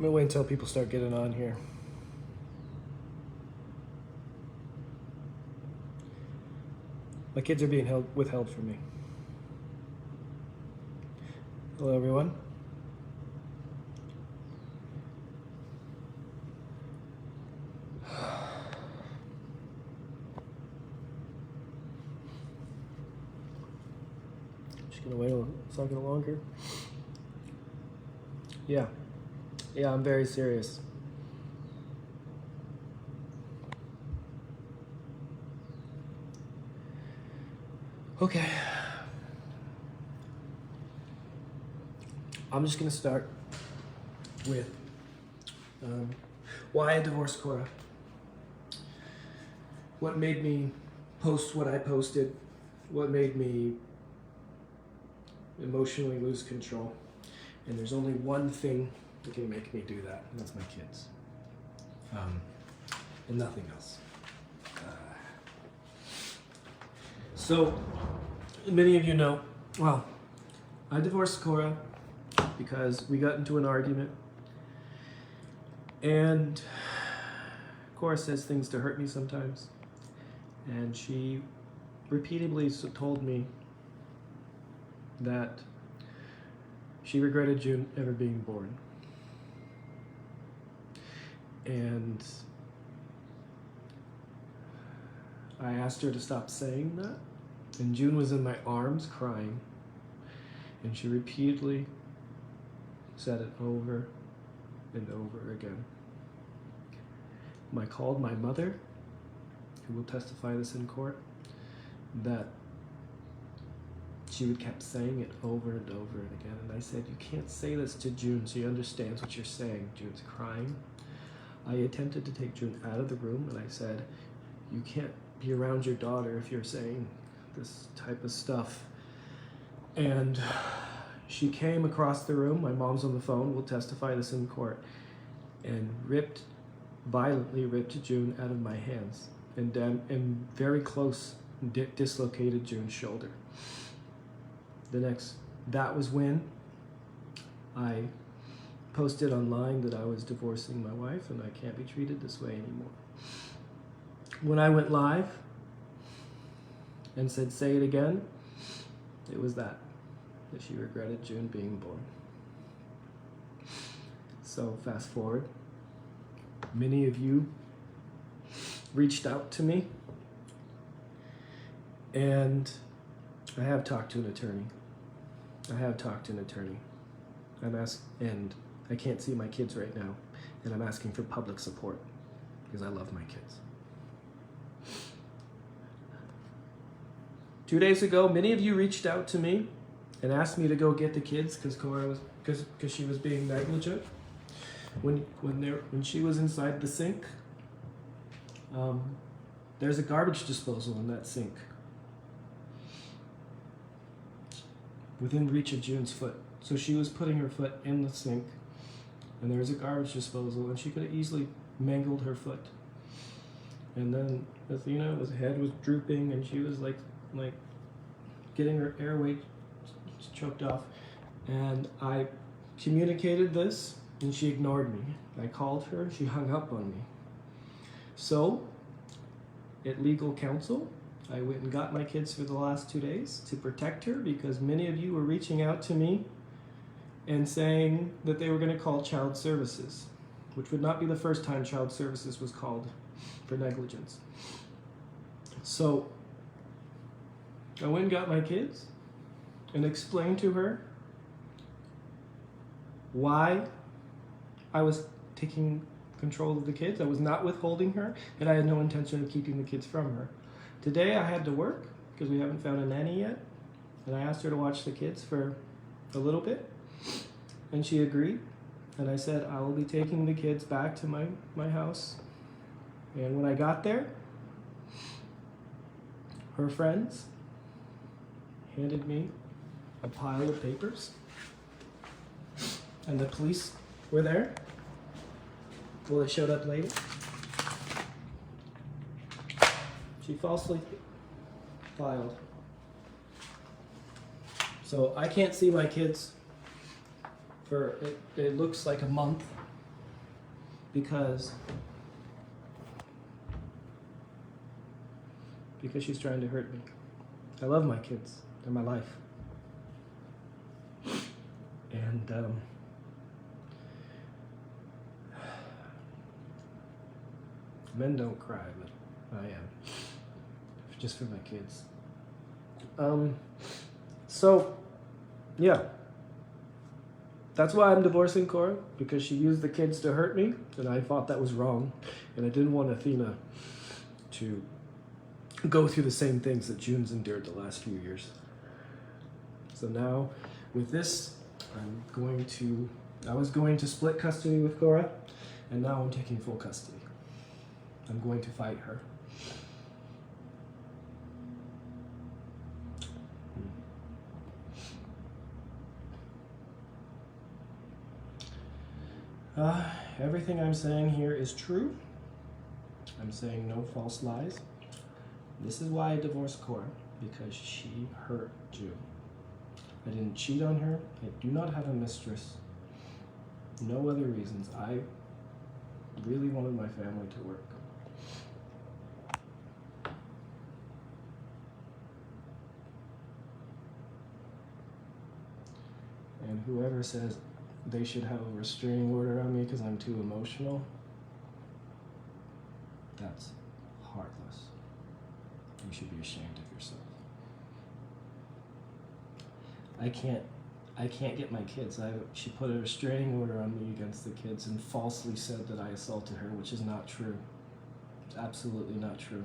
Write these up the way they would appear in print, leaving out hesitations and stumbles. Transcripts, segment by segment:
I'm gonna wait until people start getting on here. My kids are being withheld from me. Hello, everyone. Just gonna wait a second longer. Yeah, I'm very serious. Okay. I'm just gonna start with why I divorced Korra. What made me post what I posted? What made me emotionally lose control? And there's only one thing that can make me do that, and that's my kids. And nothing else. So, many of you know, well, I divorced Korra because we got into an argument, and Korra says things to hurt me sometimes, and she repeatedly told me that she regretted June ever being born. And I asked her to stop saying that, and June was in my arms crying, and she repeatedly said it over and over again. I called my mother, who will testify this in court, that she would kept saying it over and over and again. And I said, you can't say this to June. She understands what you're saying. June's crying. I attempted to take June out of the room, and I said, you can't be around your daughter if you're saying this type of stuff. And she came across the room. My mom's on the phone, will testify this in court, and violently ripped June out of my hands, and very close dislocated June's shoulder. That was when I posted online that I was divorcing my wife and I can't be treated this way anymore. When I went live and said, say it again, it was that she regretted June being born. So fast forward, many of you reached out to me, and I have talked to an attorney. And I can't see my kids right now, and I'm asking for public support because I love my kids. 2 days ago, many of you reached out to me and asked me to go get the kids because she was being negligent when she was inside the sink. There's a garbage disposal in that sink, within reach of June's foot. So she was putting her foot in the sink, and there was a garbage disposal, and she could have easily mangled her foot. And then Athena's head was drooping, and she was like getting her airway choked off. And I communicated this, and she ignored me. I called her, she hung up on me. So, at legal counsel, I went and got my kids for the last 2 days to protect her, because many of you were reaching out to me and saying that they were going to call child services, which would not be the first time child services was called for negligence. So I went and got my kids and explained to her why I was taking control of the kids. I was not withholding her, and I had no intention of keeping the kids from her. Today I had to work because we haven't found a nanny yet, and I asked her to watch the kids for a little bit, and she agreed. And I said, I will be taking the kids back to my house. And when I got there, her friends handed me a pile of papers, and the police were there. Well, it showed up later. She falsely filed. So I can't see my kids for, it looks like a month. because she's trying to hurt me. I love my kids. They're my life. And men don't cry, but I am. Just for my kids. So, yeah. That's why I'm divorcing Korra, because she used the kids to hurt me, and I thought that was wrong. And I didn't want Athena to go through the same things that June's endured the last few years. So now, with this, I was going to split custody with Korra, and now I'm taking full custody. I'm going to fight her. Everything I'm saying here is true. I'm saying no false lies. This is why I divorced Korra, because she hurt June. I didn't cheat on her. I do not have a mistress. No other reasons. I really wanted my family to work. And whoever says they should have a restraining order on me because I'm too emotional, that's heartless. You should be ashamed of yourself. I can't get my kids. She put a restraining order on me against the kids and falsely said that I assaulted her, which is not true. It's absolutely not true.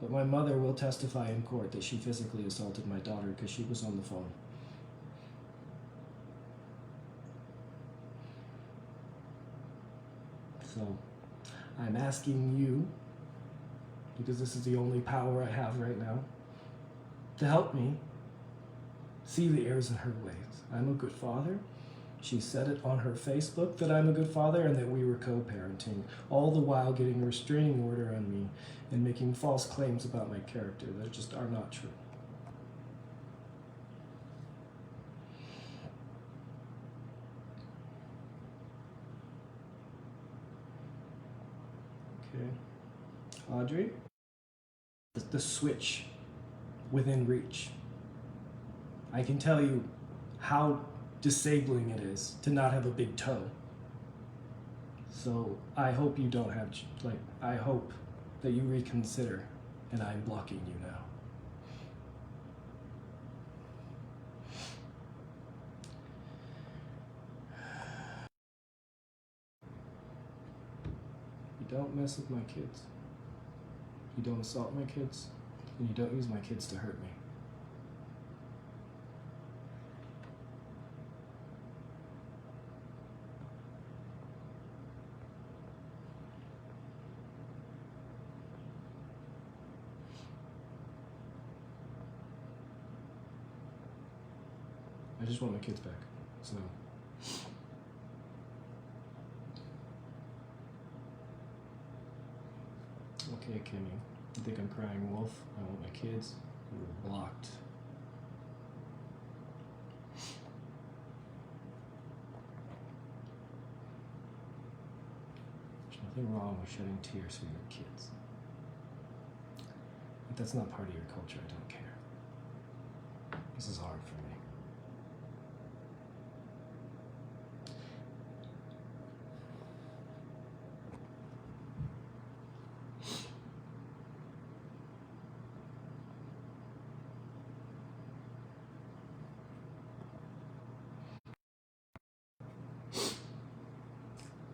But my mother will testify in court that she physically assaulted my daughter because she was on the phone. So, I'm asking you, because this is the only power I have right now, to help me see the errors in her ways. I'm a good father. She said it on her Facebook that I'm a good father and that we were co-parenting, all the while getting a restraining order on me and making false claims about my character that just are not true. Okay. Audrey? The switch within reach. I can tell you how disabling it is to not have a big toe. So I hope you don't have, I hope that you reconsider, and I'm blocking you now. You don't mess with my kids. You don't assault my kids, and you don't use my kids to hurt me. I just want my kids back, so. Okay, Kimmy, you think I'm crying wolf? I want my kids. We were blocked. There's nothing wrong with shedding tears for your kids. But that's not part of your culture, I don't care. This is hard for me.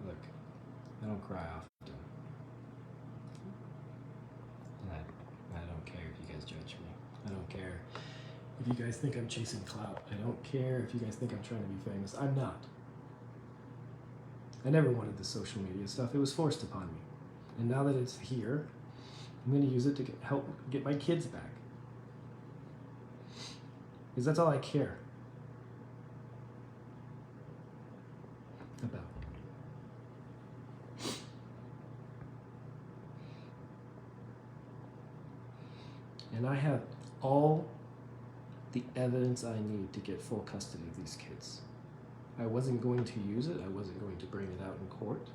Look, I don't cry often. And I don't care if you guys judge me. I don't care if you guys think I'm chasing clout. I don't care if you guys think I'm trying to be famous. I'm not. I never wanted this social media stuff. It was forced upon me. And now that it's here, I'm going to use it to help get my kids back. Because that's all I care about. And I have all the evidence I need to get full custody of these kids. I wasn't going to use it. I wasn't going to bring it out in court.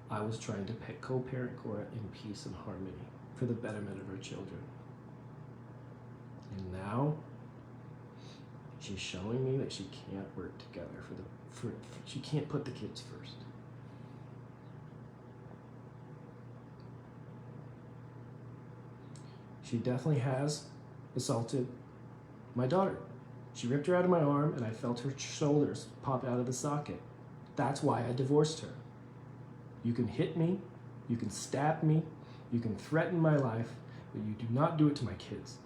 I was trying to co-parent Korra in peace and harmony for the betterment of her children. And now she's showing me that she can't work together she can't put the kids first. She definitely has assaulted my daughter. She ripped her out of my arm and I felt her shoulders pop out of the socket. That's why I divorced her. You can hit me, you can stab me, you can threaten my life, but you do not do it to my kids.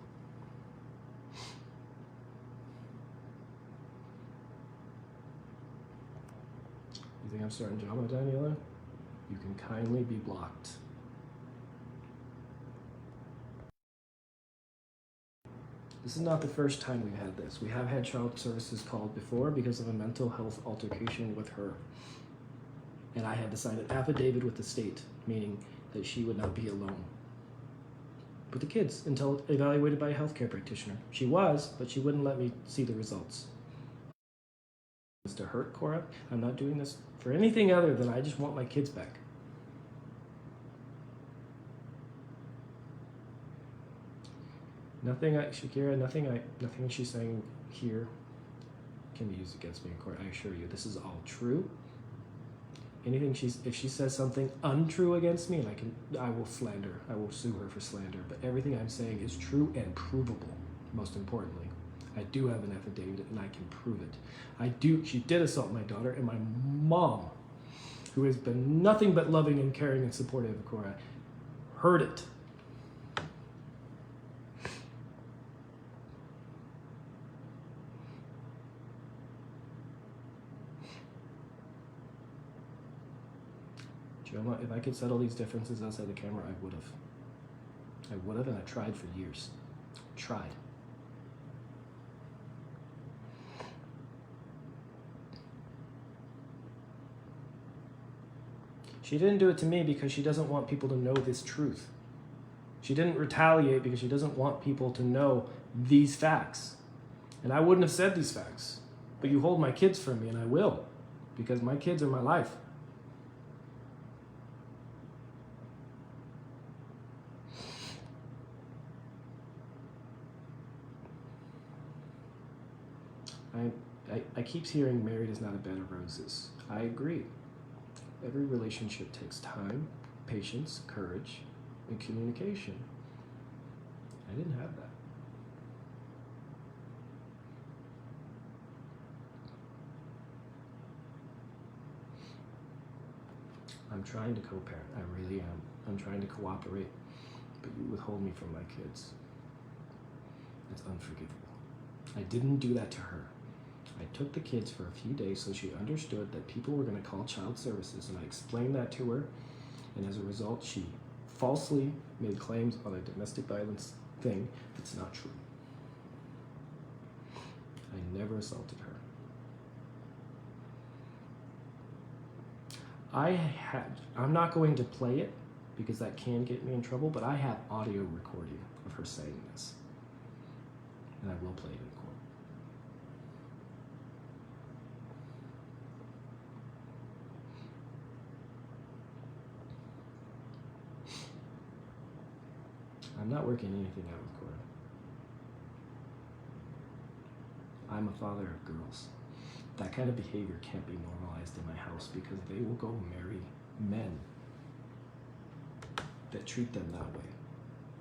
You think I'm starting drama, Daniela? You can kindly be blocked. This is not the first time we've had this. We have had child services called before because of a mental health altercation with her. And I had to sign an affidavit with the state, meaning that she would not be alone with the kids until evaluated by a healthcare practitioner. She was, but she wouldn't let me see the results. To hurt Korra, I'm not doing this for anything other than I just want my kids back. Shakira, nothing she's saying here can be used against me in court. I assure you, this is all true. If she says something untrue against me, I will slander. I will sue her for slander. But everything I'm saying is true and provable. Most importantly, I do have an affidavit and I can prove it. She did assault my daughter, and my mom, who has been nothing but loving and caring and supportive of Korra, heard it. If I could settle these differences outside the camera, I would have. I would have, and I tried for years. Tried. She didn't do it to me because she doesn't want people to know this truth. She didn't retaliate because she doesn't want people to know these facts. And I wouldn't have said these facts. But you hold my kids from me, and I will. Because my kids are my life. I keep hearing married is not a bed of roses. I agree. Every relationship takes time, patience, courage, and communication. I didn't have that. I'm trying to co-parent. I really am. I'm trying to cooperate, but you withhold me from my kids. It's unforgivable. I didn't do that to her. I took the kids for a few days so she understood that people were going to call child services, and I explained that to her, and as a result, she falsely made claims on a domestic violence thing that's not true. I never assaulted her. I'm not going to play it because that can get me in trouble, but I have audio recording of her saying this, and I will play it in court. I'm not working anything out with Korra. I'm a father of girls. That kind of behavior can't be normalized in my house because they will go marry men that treat them that way.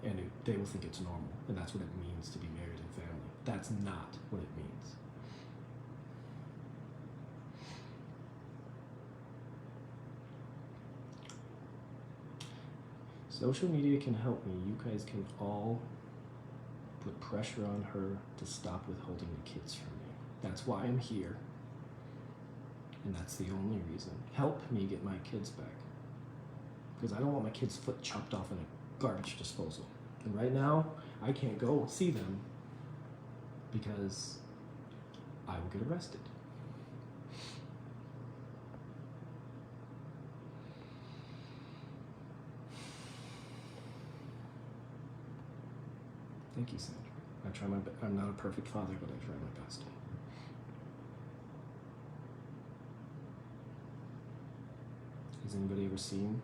And they will think it's normal. And that's what it means to be married and family. That's not what it means. Social media can help me. You guys can all put pressure on her to stop withholding the kids from me. That's why I'm here. And that's the only reason. Help me get my kids back. Because I don't want my kids' foot chopped off in a garbage disposal. And right now, I can't go see them because I will get arrested. Thank you, Sandra. I try my best. I'm not a perfect father, but I try my best. Has anybody ever seen?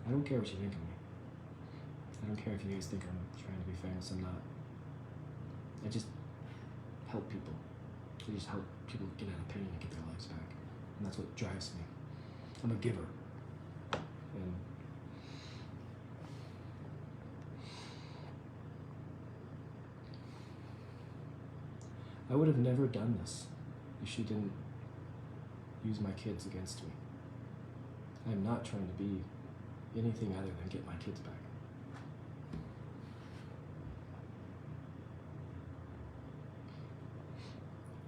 I don't care what you think of me. I don't care if you guys think I'm trying to be famous. I'm not. I just help people. I just help people get out of pain and get their lives back. And that's what drives me. I'm a giver. And I would have never done this if she didn't use my kids against me. I'm not trying to be anything other than get my kids back.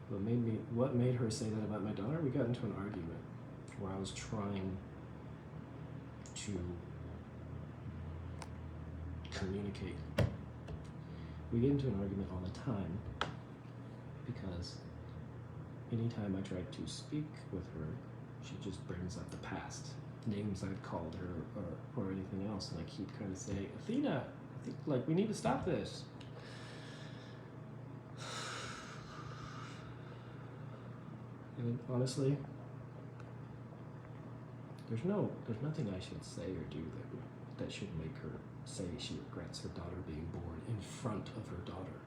What made her say that about my daughter? We got into an argument where I was trying to communicate. We get into an argument all the time because anytime I try to speak with her, she just brings up the past, names I've called her or anything else, and I keep kind of saying, Athena, I think like we need to stop this. And honestly, there's nothing I should say or do that should make her say she regrets her daughter being born in front of her daughter.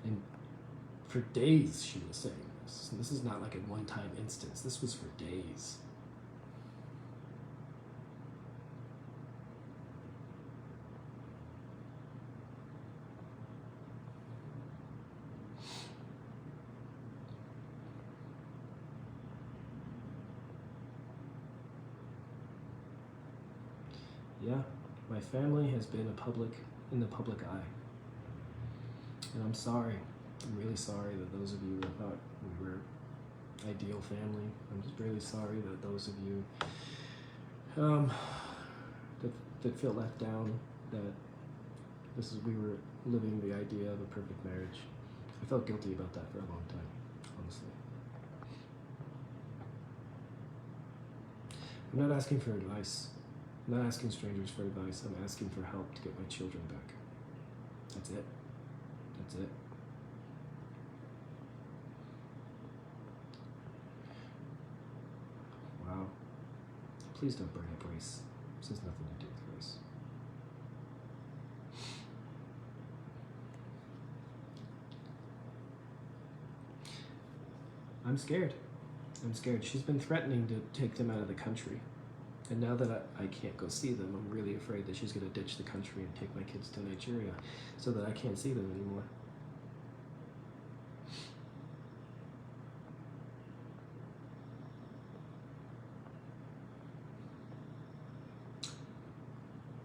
And for days she was saying this. And this is not like a one-time instance. This was for days. Yeah, my family has been in the public eye. And I'm sorry. I'm really sorry that those of you that thought we were ideal family. I'm just really sorry that those of you that feel left down, that we were living the idea of a perfect marriage. I felt guilty about that for a long time, honestly. I'm not asking for advice. I'm not asking strangers for advice. I'm asking for help to get my children back. That's it. That's it. Wow. Please don't bring up race. This has nothing to do with race. I'm scared. I'm scared. She's been threatening to take them out of the country. And now that I can't go see them, I'm really afraid that she's going to ditch the country and take my kids to Nigeria so that I can't see them anymore.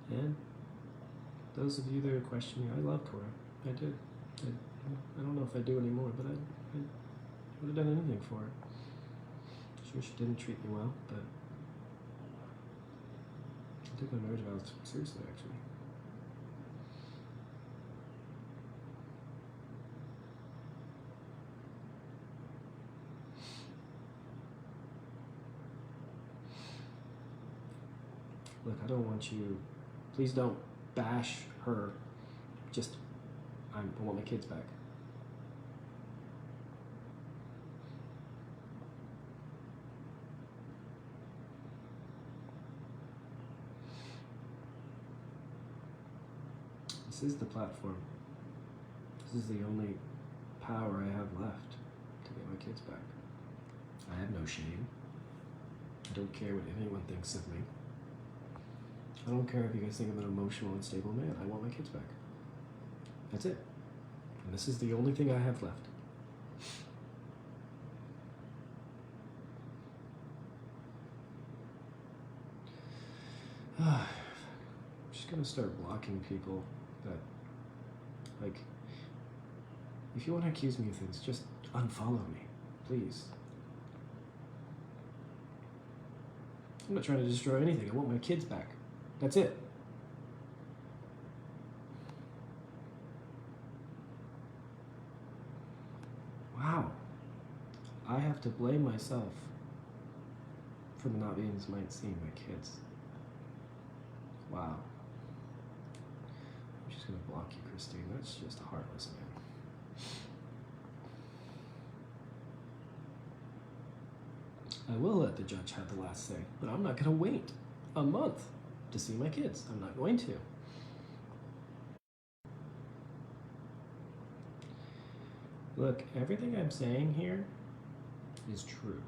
And those of you that are questioning, I love Korra. I did. I don't know if I do anymore, but I would have done anything for her. Sure, she didn't treat me well, but I took my marriage vows seriously, actually. Look, I don't want you. Please don't bash her. Just, I want my kids back. This is the platform. This is the only power I have left to get my kids back. I have no shame. I don't care what anyone thinks of me. I don't care if you guys think I'm an emotional, unstable man. I want my kids back. That's it. And this is the only thing I have left. I'm just gonna start blocking people that, like, if you want to accuse me of things, just unfollow me, please. I'm not trying to destroy anything. I want my kids back. That's it. Wow. I have to blame myself for not being as might seem my kids. Wow. I'm just gonna block you, Christine. That's just heartless, man. I will let the judge have the last say, but I'm not gonna wait a month to see my kids. I'm not going to. Look, everything I'm saying here is true.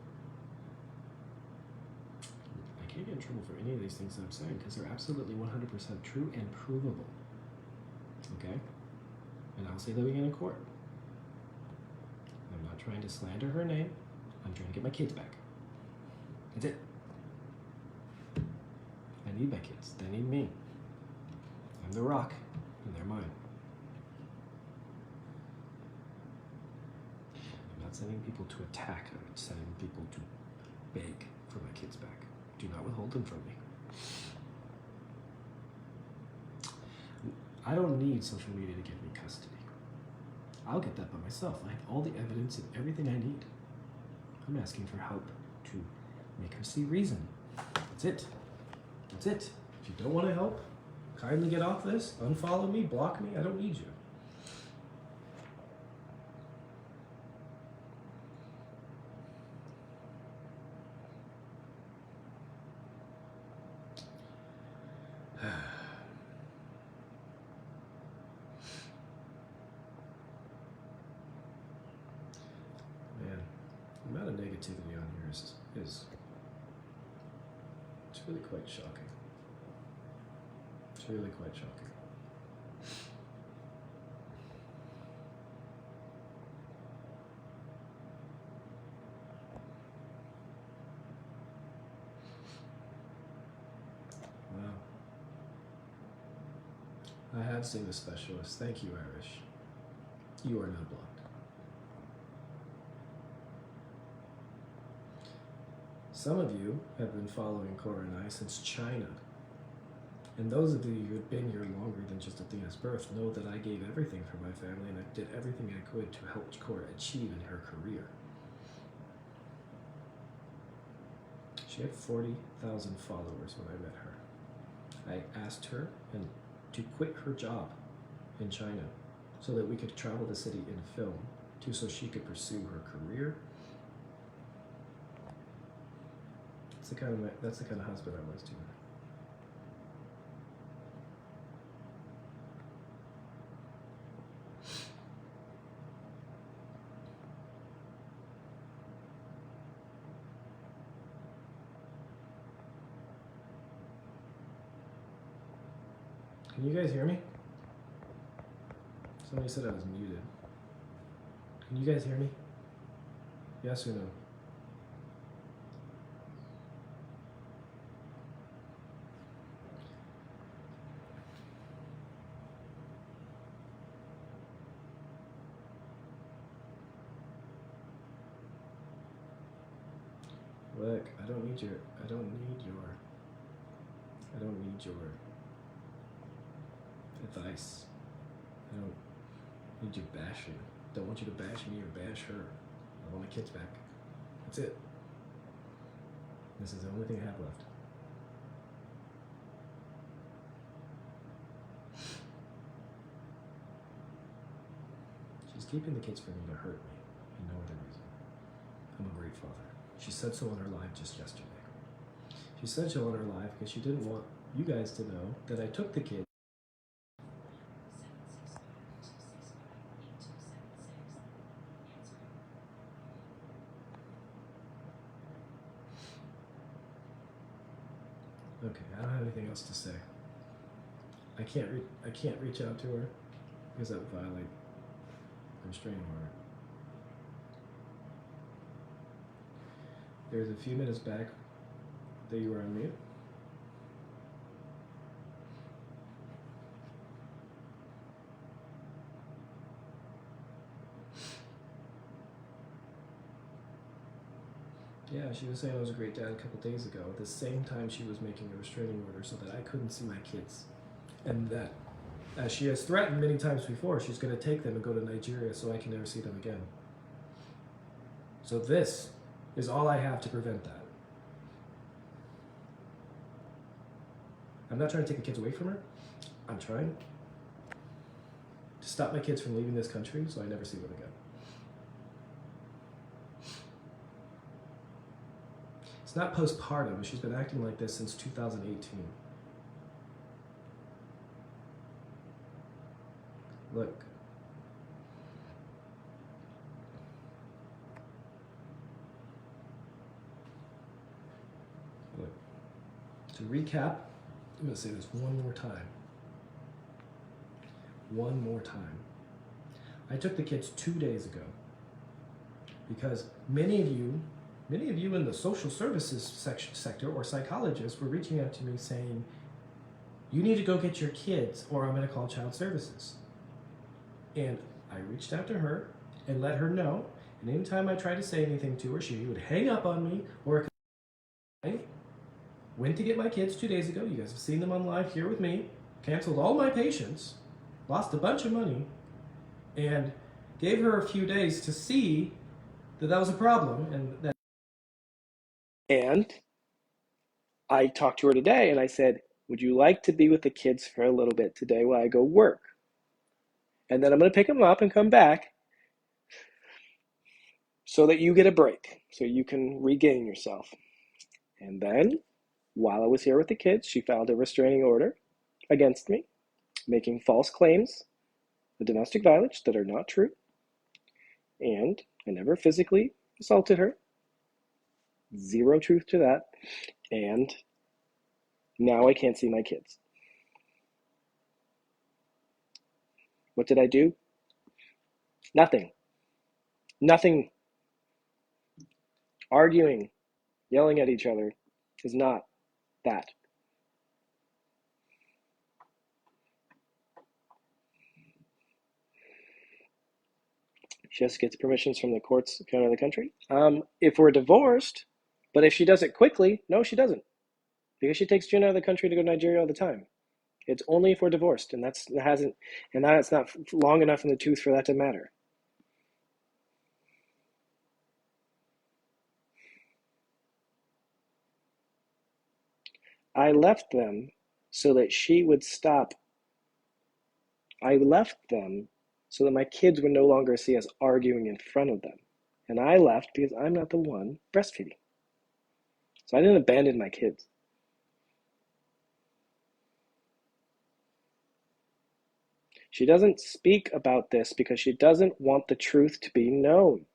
I can't get in trouble for any of these things that I'm saying because they're absolutely 100% true and provable. Okay? And I'll say them again in court. I'm not trying to slander her name. I'm trying to get my kids back. That's it. I need my kids. They need me. I'm the rock, and they're mine. I'm not sending people to attack. I'm sending people to beg for my kids back. Do not withhold them from me. I don't need social media to give me custody. I'll get that by myself. I have all the evidence and everything I need. I'm asking for help to make her see reason. That's it. That's it. If you don't want to help, kindly get off this, unfollow me, block me. I don't need you. Man, the amount of negativity on here is it's really quite shocking. It's really quite shocking. Wow. I have seen a specialist. Thank you, Irish. You are now blocked. Some of you have been following Korra and I since China. And those of you who have been here longer than just Athena's birth know that I gave everything for my family and I did everything I could to help Korra achieve in her career. She had 40,000 followers when I met her. I asked her to quit her job in China so that we could travel the city in film so she could pursue her career. That's the kind of husband I was to her. Can you guys hear me? Somebody said I was muted. Can you guys hear me? Yes or no? Look, I don't need your advice. I don't need you bashing. Don't want you to bash me or bash her. I want my kids back. That's it. This is the only thing I have left. She's keeping the kids from me to hurt me, and no other reason. I'm a great father. She said so on her live just yesterday. She said so on her live because she didn't want you guys to know that I took the kids. Okay, I don't have anything else to say. I can't reach out to her because that would violate the restraining order. There was a few minutes back that you were on mute. Yeah, she was saying I was a great dad a couple days ago. At the same time, she was making a restraining order so that I couldn't see my kids. And that, as she has threatened many times before, she's going to take them and go to Nigeria so I can never see them again. So this is all I have to prevent that. I'm not trying to take the kids away from her. I'm trying to stop my kids from leaving this country so I never see them again. It's not postpartum. She's been acting like this since 2018. Look. Look. To recap, I'm going to say this one more time. One more time. I took the kids 2 days ago because many of you in the social services sector or psychologists were reaching out to me saying, you need to go get your kids or I'm going to call child services. And I reached out to her and let her know. And anytime I tried to say anything to her, she would hang up on me or I went to get my kids 2 days ago. You guys have seen them on live here with me. Canceled all my patients, lost a bunch of money, and gave her a few days to see that that was a problem and that. And I talked to her today and I said, would you like to be with the kids for a little bit today while I go work? And then I'm going to pick them up and come back so that you get a break, so you can regain yourself. And then, while I was here with the kids, she filed a restraining order against me, making false claims of domestic violence that are not true. And I never physically assaulted her. Zero truth to that. And now I can't see my kids. What did I do? Nothing. Nothing. Arguing, yelling at each other is not that. She just gets permissions from the courts out of the country. If we're divorced, but if she does it quickly, no, she doesn't. Because she takes June out of the country to go to Nigeria all the time. It's only if we're divorced, and that's not long enough in the tooth for that to matter. I left them so that she would stop. I left them so that my kids would no longer see us arguing in front of them. And I left because I'm not the one breastfeeding. So I didn't abandon my kids. She doesn't speak about this because she doesn't want the truth to be known.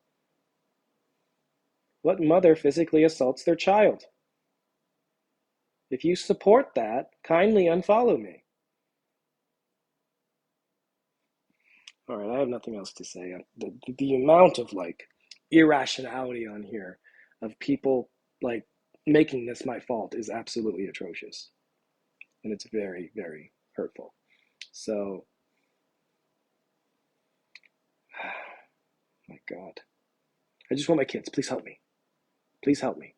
What mother physically assaults their child? If you support that, kindly unfollow me. All right, I have nothing else to say. The amount of like irrationality on here of people like making this my fault is absolutely atrocious, and it's very, very hurtful. So, my God, I just want my kids. Please help me. Please help me.